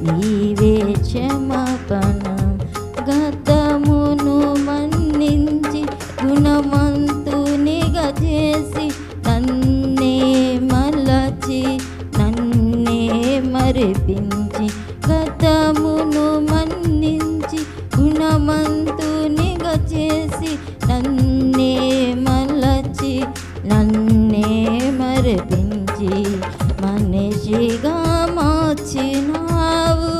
నీవే క్షమాపణ. గతమును మన్నించి గుణమంతునిగా చేసి నన్నే మలచి నన్నే మరిపించి, గతమును మన్నించి గుణమంతునిగా చేసి నన్నే మలచి నన్నే మరిపించి మనిషిగా మార్చినావు.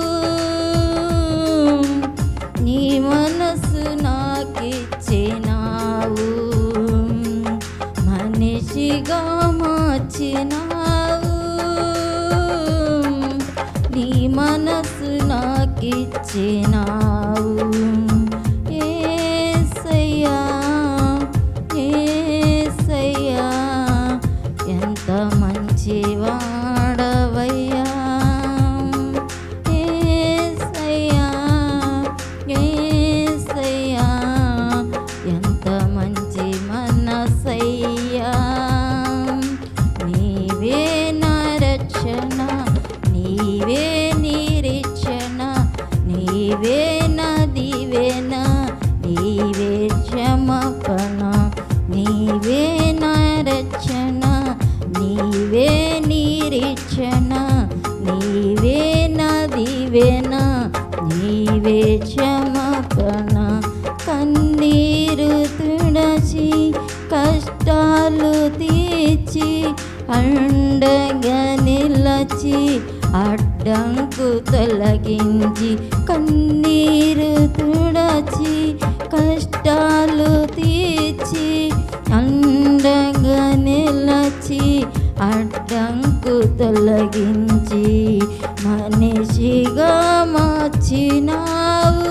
నీ మనసు నాకిచ్చినావు, మనిషిగా మార్చినావు. నీ మనసు నాకిచ్చినావు. యేసయ్యా యేసయ్యా ఎంత మంచివాడవయ్యా. యేసయ్యా యేసయ్యా ఎంత మంచి మనసయ్యా. నీవే నా రక్షణ, నీవే నిరీక్షణ, నీవే నా దీవెన, నీవే క్షమాపణ. నీవే నా రక్షణ, నీవే నిరీక్షణ, నీవే నా దీవెన, నీవే క్షమాపణ. కన్నీరు తుడచి కష్టాలు తీర్చి అండగా నిలచి అడ్డంకు తొలగించి, కన్నీరు తుడచి కష్టాలు తీర్చి అండగా నిలచి అడ్డంకు తొలగించి మనిషిగా మార్చినావు.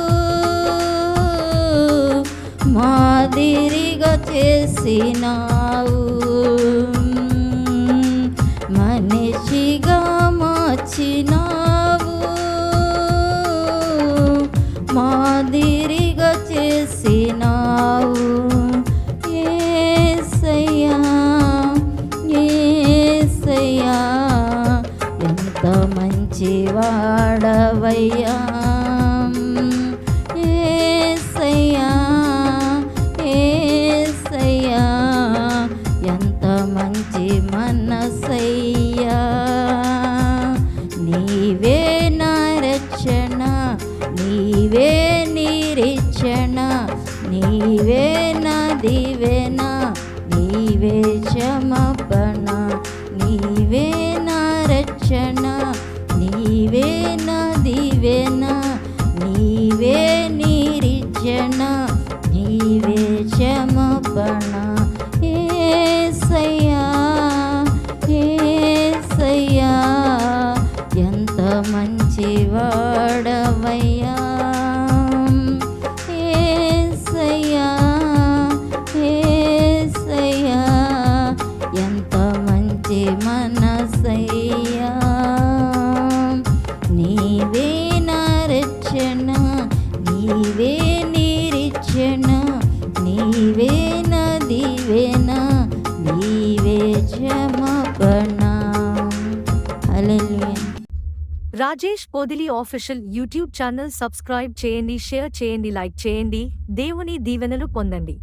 మాదిరిగా చేసినావు, మనిషిగా మార్చినావు. మాదిరిగా చేసినావు. యేసయ్యా యేసయ్యా ఎంత మంచివాడవయ్యా. యేసయ్యా యేసయ్యా ఎంత మంచి మనసయ్యా. నీవే నా రక్షణ, నీవే నిరీక్షణ, నీవే నా దీవెన, నీవే క్షమాపణ. నీవే నా రక్షణ, నీవే నా దీవెన, నీవే నిరీక్షణ, నీవే క్షమాపణ. యేసయ్యా యేసయ్యా ఎంత మంచివాడవయ్యా. యేసయ్యా యేసయ్యా ఎంత మంచి మనసయ్యా. నీవే నా రక్షణ, నీవే నిరీక్షణ, నీవే నా దీవెన, నీవే క్షమాపణ. Hallelujah. Rajesh Podili official YouTube channel subscribe చేయండి, షేర్ చేయండి, లైక్ చేయండి. దేవుని దీవెనలు పొందండి.